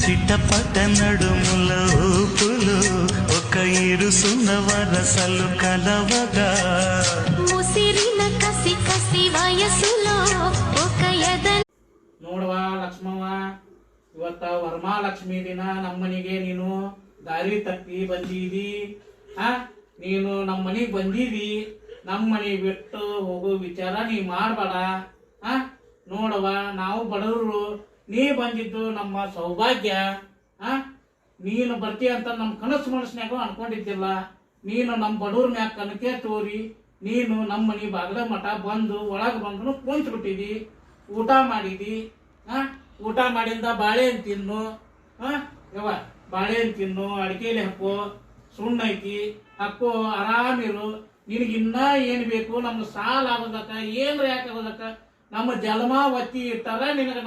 చిటపట నడుముల ఊపులు ఒక ఇరుసున్న వరసలు కలవగా ముసిరిన కసి కసి వయసులో ఒక ఎద ನೋಡವ ಲಕ್ಷ್ಮವ್ವ, ಇವತ್ತ ವರಮಹಾಲಕ್ಷ್ಮಿ ದಿನ ನಮ್ಮನಿಗೆ ನೀನು ದಾರಿ ತಪ್ಪಿ ಬಂದಿದಿ. ನೀನು ನಮ್ಮನಿಗೆ ಬಂದಿದಿ, ನಮ್ಮನಿ ಬಿಟ್ಟು ಹೋಗೋ ವಿಚಾರ ನೀ ಮಾಡಬೇಡ. ನೋಡವ, ನಾವು ಬಡವರು, ನೀ ಬಂದಿದ್ದು ನಮ್ಮ ಸೌಭಾಗ್ಯ. ನೀನು ಬರ್ತೀಯ ಅಂತ ನಮ್ಮ ಕನಸು ಮನಸ್ಸಿನಾಗ ಅನ್ಕೊಂಡಿದ್ದಿಲ್ಲ. ನೀನು ನಮ್ಮ ಬಡವ್ರ ಮ್ಯಾಗ ಕನಕೆ ತೋರಿ ನೀನು ನಮ್ಮನಿ ಬಾಗಲ ಮಠ ಬಂದು ಒಳಗೆ ಬಂದು ಕುಂತ್ಬಿಟ್ಟಿದಿ, ಊಟ ಮಾಡಿದಿ. ಊಟ ಮಾಡಿಂದ ಬಾಳೆಹಣ್ಣು ತಿನ್ನು. ಯವ್ವ, ಬಾಳೆಹಣ್ಣು ತಿನ್ನು, ಅಡಿಕೆಲಿ ಹಾಕೋ, ಸುಣ್ಣ ಐತಿ ಹಾಕೋ, ಆರಾಮಿರು. ನಿನಗೆ ಇನ್ನ ಏನು ಬೇಕು? ನಮ್ಮ ಸಾಲ ಆಗೋದಕ್ಕ, ಏನ್ರ ಯಾಕೆ ಆಗೋದಕ್ಕ ನಮ್ಮ ಜನ್ಮ ಒತ್ತಿ ಇಟ್ಟಾರ ನಿನಗೆ.